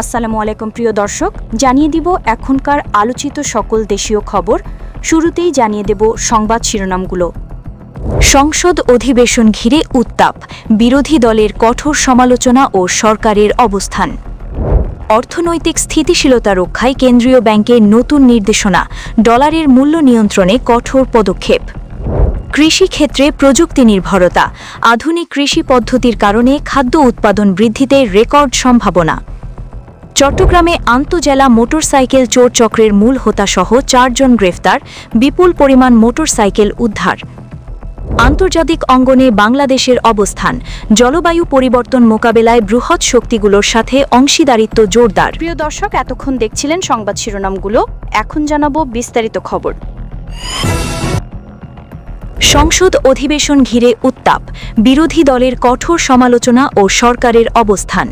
আসসালামু আলাইকুম প্রিয় দর্শক, জানিয়ে দিব এখনকার আলোচিত সকল দেশীয় খবর। শুরুতেই জানিয়ে দেব সংবাদ শিরোনামগুলো। সংসদ অধিবেশন ঘিরে উত্তাপ, বিরোধী দলের কঠোর সমালোচনা ও সরকারের অবস্থান। অর্থনৈতিক স্থিতিশীলতা রক্ষায় কেন্দ্রীয় ব্যাংকের নতুন নির্দেশনা, ডলারের মূল্য নিয়ন্ত্রণে কঠোর পদক্ষেপ। কৃষিক্ষেত্রে প্রযুক্তি নির্ভরতা, আধুনিক কৃষি পদ্ধতির কারণে খাদ্য উৎপাদন বৃদ্ধিতে রেকর্ড সম্ভাবনা। চট্টগ্রামে আন্তজেলা মোটরসাইকেল চোর চক্রের মূল হোতাসহ ৪ জন গ্রেফতার, বিপুল পরিমাণ মোটরসাইকেল উদ্ধার। আন্তর্জাতিক অঙ্গনে বাংলাদেশের অবস্থান, জলবায়ু পরিবর্তন মোকাবেলায় বৃহৎ শক্তিগুলোর সাথে অংশীদারিত্ব জোরদার। প্রিয় দর্শক, এতক্ষণ দেখছিলেন সংবাদ শিরোনামগুলো, এখন জানাবো বিস্তারিত খবর। সংসদ অধিবেশন ঘিরে উত্তাপ, বিরোধী দলের কঠোর সমালোচনা ও সরকারের অবস্থান।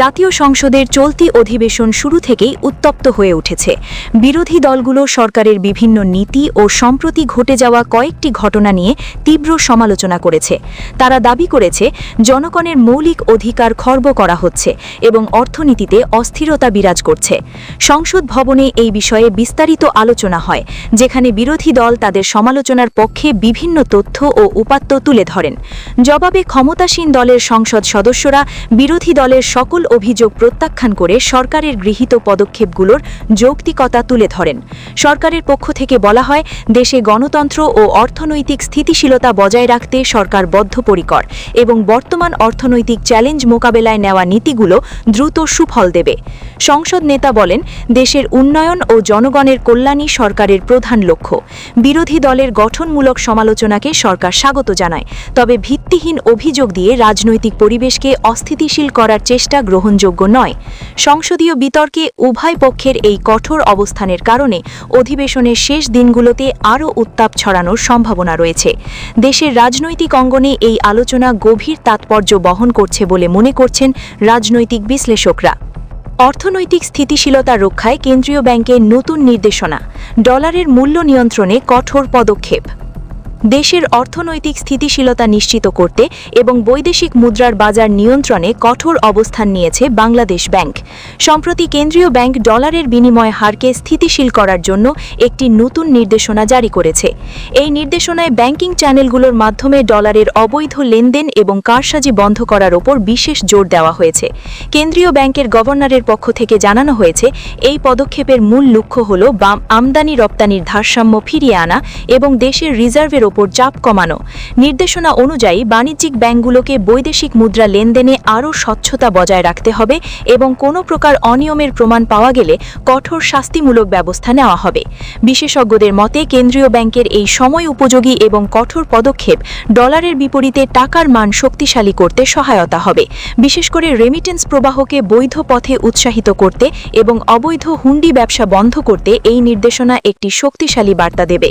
জাতীয় সংসদের চলতি অধিবেশন শুরু থেকেই উত্তপ্ত হয়ে উঠেছে। বিরোধী দলগুলো সরকারের বিভিন্ন নীতি ও সম্প্রতি ঘটে যাওয়া কয়েকটি ঘটনা নিয়ে তীব্র সমালোচনা করেছে। তারা দাবি করেছে জনগণের মৌলিক অধিকার খর্ব করা হচ্ছে এবং অর্থনীতিতে অস্থিরতা বিরাজ করছে। সংসদ ভবনে এই বিষয়ে বিস্তারিত আলোচনা হয়, যেখানে বিরোধী দল তাদের সমালোচনার পক্ষে বিভিন্ন তথ্য ও উপাত্ত তুলে ধরেন। জবাবে ক্ষমতাসীন দলের সংসদ সদস্যরা বিরোধী দলের সকল অভিযোগ প্রত্যাখ্যান করে সরকারের গৃহীত পদক্ষেপগুলোর যৌক্তিকতা তুলে ধরেন। সরকারের পক্ষ থেকে বলা হয়, দেশে গণতন্ত্র ও অর্থনৈতিক স্থিতিশীলতা বজায় রাখতে সরকার বদ্ধপরিকর এবং বর্তমান অর্থনৈতিক চ্যালেঞ্জ মোকাবেলায় নেওয়া নীতিগুলো দ্রুত সুফল দেবে। সংসদ নেতা বলেন, দেশের উন্নয়ন ও জনগণের কল্যাণই সরকারের প্রধান লক্ষ্য। বিরোধী দলের গঠনমূলক সমালোচনাকে সরকার স্বাগত জানায়, তবে ভিত্তিহীন অভিযোগ দিয়ে রাজনৈতিক পরিবেশকে অস্থিতিশীল করার চেষ্টা গ্রহণযোগ্য নয়। সংসদীয় বিতর্কে উভয় পক্ষের এই কঠোর অবস্থানের কারণে অধিবেশনের শেষ দিনগুলোতে আরও উত্তাপ ছড়ানোর সম্ভাবনা রয়েছে। দেশের রাজনৈতিক অঙ্গনে এই আলোচনা গভীর তাৎপর্য বহন করছে বলে মনে করছেন রাজনৈতিক বিশ্লেষকরা। অর্থনৈতিক স্থিতিশীলতা রক্ষায় কেন্দ্রীয় ব্যাংকের নতুন নির্দেশনা, ডলারের মূল্য নিয়ন্ত্রণে কঠোর পদক্ষেপ। দেশের অর্থনৈতিক স্থিতিশীলতা নিশ্চিত করতে এবং বৈদেশিক মুদ্রার বাজার নিয়ন্ত্রণে কঠোর অবস্থান নিয়েছে বাংলাদেশ ব্যাংক। সম্প্রতি কেন্দ্রীয় ব্যাংক ডলারের বিনিময় হারকে স্থিতিশীল করার জন্য একটি নতুন নির্দেশনা জারি করেছে। এই নির্দেশনায় ব্যাংকিং চ্যানেলগুলোর মাধ্যমে ডলারের অবৈধ লেনদেন এবং কারসাজি বন্ধ করার ওপর বিশেষ জোর দেওয়া হয়েছে। কেন্দ্রীয় ব্যাংকের গভর্নরের পক্ষ থেকে জানানো হয়েছে, এই পদক্ষেপের মূল লক্ষ্য হল আমদানি রপ্তানির ভারসাম্য ফিরিয়ে আনা এবং দেশের রিজার্ভের ওপর চাপ কমানো। নির্দেশনা অনুযায়ী বাণিজ্যিক ব্যাংকগুলোকে বৈদেশিক মুদ্রা লেনদেনে আরও স্বচ্ছতা বজায় রাখতে হবে এবং কোনো প্রকার অনিয়মের প্রমাণ পাওয়া গেলে কঠোর শাস্তিমূলক ব্যবস্থা নেওয়া হবে। বিশেষজ্ঞদের মতে, কেন্দ্রীয় ব্যাংকের এই সময় উপযোগী এবং কঠোর পদক্ষেপ ডলারের বিপরীতে টাকার মান শক্তিশালী করতে সহায়তা হবে, বিশেষ করে রেমিটেন্স প্রবাহকে বৈধ পথে উৎসাহিত করতে এবং অবৈধ হুন্ডি ব্যবসা বন্ধ করতে এই নির্দেশনা একটি শক্তিশালী বার্তা দেবে।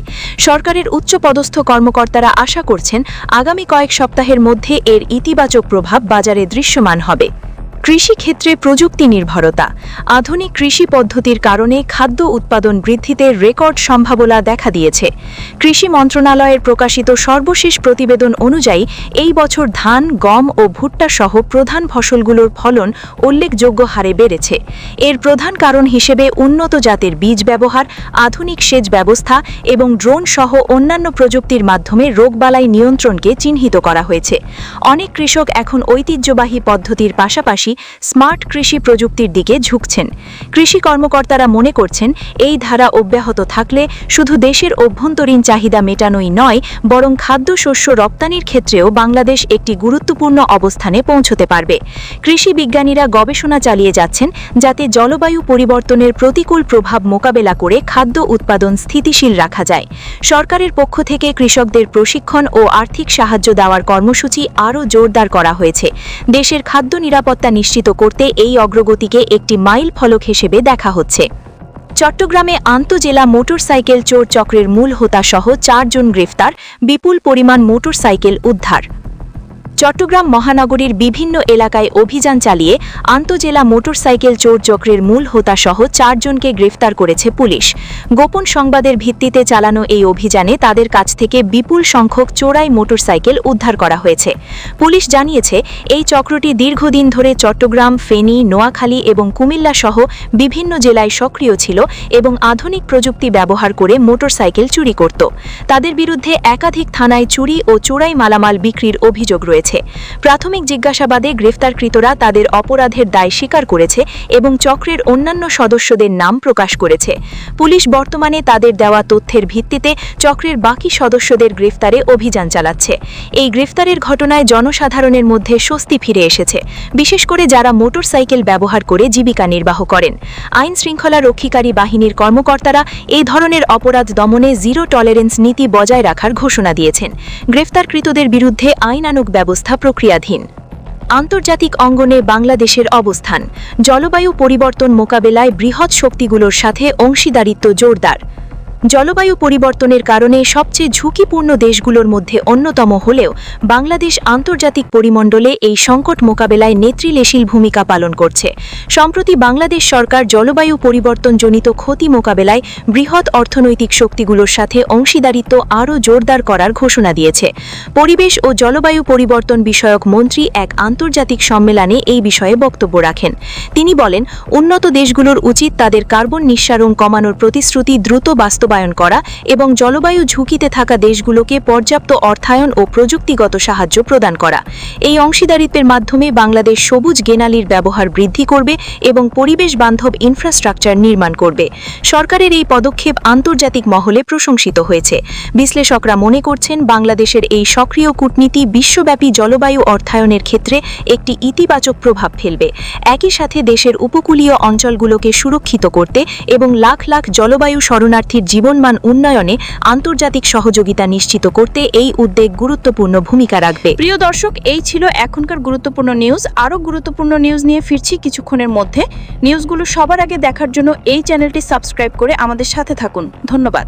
সরকারের উচ্চপদস্থ কর্মকর্তারা আশা করছেন, আগামী কয়েক সপ্তাহের মধ্যে এর ইতিবাচক প্রভাব বাজারে দৃশ্যমান হবে। কৃষিক্ষেত্রে প্রযুক্তি নির্ভরতা, আধুনিক কৃষি পদ্ধতির কারণে খাদ্য উৎপাদন বৃদ্ধিতে রেকর্ড সম্ভাবনা দেখা দিয়েছে। কৃষি মন্ত্রণালয়ের প্রকাশিত সর্বশেষ প্রতিবেদন অনুযায়ী এই বছর ধান, গম ও ভুট্টা সহ প্রধান ফসলগুলোর ফলন উল্লেখযোগ্য হারে বেড়েছে। এর প্রধান কারণ হিসেবে উন্নত জাতের বীজ ব্যবহার, আধুনিক সেচ ব্যবস্থা এবং ড্রোন সহ অন্যান্য প্রযুক্তির মাধ্যমে রোগবালাই নিয়ন্ত্রণকে চিহ্নিত করা হয়েছে। অনেক কৃষক এখন ঐতিহ্যবাহী পদ্ধতির পাশাপাশি স্মার্ট কৃষি প্রযুক্তির দিকে ঝুঁকছেন। কৃষি কর্মকর্তারা মনে করছেন, এই ধারা অব্যাহত থাকলে শুধু দেশের অভ্যন্তরীণ চাহিদা মেটানোই নয়, বরং খাদ্যশস্য রপ্তানির ক্ষেত্রেও বাংলাদেশ একটি গুরুত্বপূর্ণ অবস্থানে পৌঁছতে পারবে। কৃষি বিজ্ঞানীরা গবেষণা চালিয়ে যাচ্ছেন, যাতে জলবায়ু পরিবর্তনের প্রতিকূল প্রভাব মোকাবেলা করে খাদ্য উৎপাদন স্থিতিশীল রাখা যায়। সরকারের পক্ষ থেকে কৃষকদের প্রশিক্ষণ ও আর্থিক সাহায্য দেওয়ার কর্মসূচি আরও জোরদার করা হয়েছে। দেশের খাদ্য নিরাপত্তা নিশ্চিত করতে এই অগ্রগতিকে একটি মাইল ফলক হিসেবে দেখা হচ্ছে। চট্টগ্রামে আন্তজেলা মোটরসাইকেল চোর চক্রের মূল হোতাসহ ৪ জন গ্রেফতার, বিপুল পরিমাণ মোটরসাইকেল উদ্ধার। চট্টগ্রাম মহানগরীর বিভিন্ন এলাকায় অভিযান চালিয়ে আন্তজেলা মোটরসাইকেল চোর চক্রের মূল হোতাসহ 4 জনকে গ্রেফতার করেছে পুলিশ। গোপন সংবাদের ভিত্তিতে চালানো এই অভিযানে তাদের কাছ থেকে বিপুল সংখ্যক চোরাই মোটরসাইকেল উদ্ধার করা হয়েছে। পুলিশ জানিয়েছে, এই চক্রটি দীর্ঘদিন ধরে চট্টগ্রাম, ফেনী, নোয়াখালী এবং কুমিল্লা সহ বিভিন্ন জেলায় সক্রিয় ছিল এবং আধুনিক প্রযুক্তি ব্যবহার করে মোটরসাইকেল চুরি করত। তাদের বিরুদ্ধে একাধিক থানায় চুরি ও চোরাই মালামাল বিক্রির অভিযোগ রয়েছে। প্রাথমিক জিজ্ঞাসাবাদে গ্রেফতারকৃতরা তাদের অপরাধের দায় স্বীকার করেছে এবং চক্রের অন্যান্য সদস্যদের নাম প্রকাশ করেছে। পুলিশ বর্তমানে তাদের দেওয়া তথ্যের ভিত্তিতে চক্রের বাকি সদস্যদের গ্রেফতারে অভিযান চালাচ্ছে। এই গ্রেফতারের ঘটনায় জনসাধারণের মধ্যে স্বস্তি ফিরে এসেছে, বিশেষ করে যারা মোটরসাইকেল ব্যবহার করে জীবিকা নির্বাহ করেন। আইন শৃঙ্খলা রক্ষীকারী বাহিনীর কর্মকর্তারা এই ধরনের অপরাধ দমনে জিরো টলারেন্স নীতি বজায় রাখার ঘোষণা দিয়েছেন। গ্রেফতারকৃতদের বিরুদ্ধে আইনানুগ ব্যবস্থা প্রক্রিয়াধীন। আন্তর্জাতিক অঙ্গনে বাংলাদেশের অবস্থান। জলবায়ু পরিবর্তন মোকাবেলায় বৃহৎ শক্তিগুলোর সাথে অংশীদারিত্ব জোরদার। জলবায়ু পরিবর্তনের কারণে সবচেয়ে ঝুঁকিপূর্ণ দেশগুলোর মধ্যে অন্যতম হলেও বাংলাদেশ আন্তর্জাতিক পরিমণ্ডলে এই সংকট মোকাবেলায় নেতৃত্বশীল ভূমিকা পালন করছে। সম্প্রতি বাংলাদেশ সরকার জলবায়ু পরিবর্তনজনিত ক্ষতি মোকাবেলায় বৃহৎ অর্থনৈতিক শক্তিগুলোর সাথে অংশীদারিত্ব আরও জোরদার করার ঘোষণা দিয়েছে। পরিবেশ ও জলবায়ু পরিবর্তন বিষয়ক মন্ত্রী এক আন্তর্জাতিক সম্মেলনে এই বিষয়ে বক্তব্য রাখেন। তিনি বলেন, উন্নত দেশগুলোর উচিত তাদের কার্বন নিঃসরণ কমানোর প্রতিশ্রুতি দ্রুত বাস্তবায়ন করা এবং জলবায়ু ঝুঁকিতে থাকা দেশগুলোকে পর্যাপ্ত অর্থায়ন ও প্রযুক্তিগত সাহায্য প্রদান করা। এই অংশীদারিত্বের মাধ্যমে বাংলাদেশ সবুজ গেনালির ব্যবহার বৃদ্ধি করবে এবং পরিবেশ বান্ধব ইনফ্রাস্ট্রাকচার নির্মাণ করবে। সরকারের এই পদক্ষেপ আন্তর্জাতিক মহলে প্রশংসিত হয়েছে। বিশ্লেষকরা মনে করছেন, বাংলাদেশের এই সক্রিয় কূটনীতি বিশ্বব্যাপী জলবায়ু অর্থায়নের ক্ষেত্রে একটি ইতিবাচক প্রভাব ফেলবে। একই সাথে দেশের উপকূলীয় অঞ্চলগুলোকে সুরক্ষিত করতে এবং লাখ লাখ জলবায়ু শরণার্থীর জীবনমান উন্নয়নে আন্তর্জাতিক সহযোগিতা নিশ্চিত করতে এই উদ্যোগ গুরুত্বপূর্ণ ভূমিকা রাখবে। প্রিয় দর্শক, এই ছিল এখনকার গুরুত্বপূর্ণ নিউজ। আরও গুরুত্বপূর্ণ নিউজ নিয়ে ফিরছি কিছুক্ষণের মধ্যে। নিউজগুলো সবার আগে দেখার জন্য এই চ্যানেলটি সাবস্ক্রাইব করে আমাদের সাথে থাকুন। ধন্যবাদ।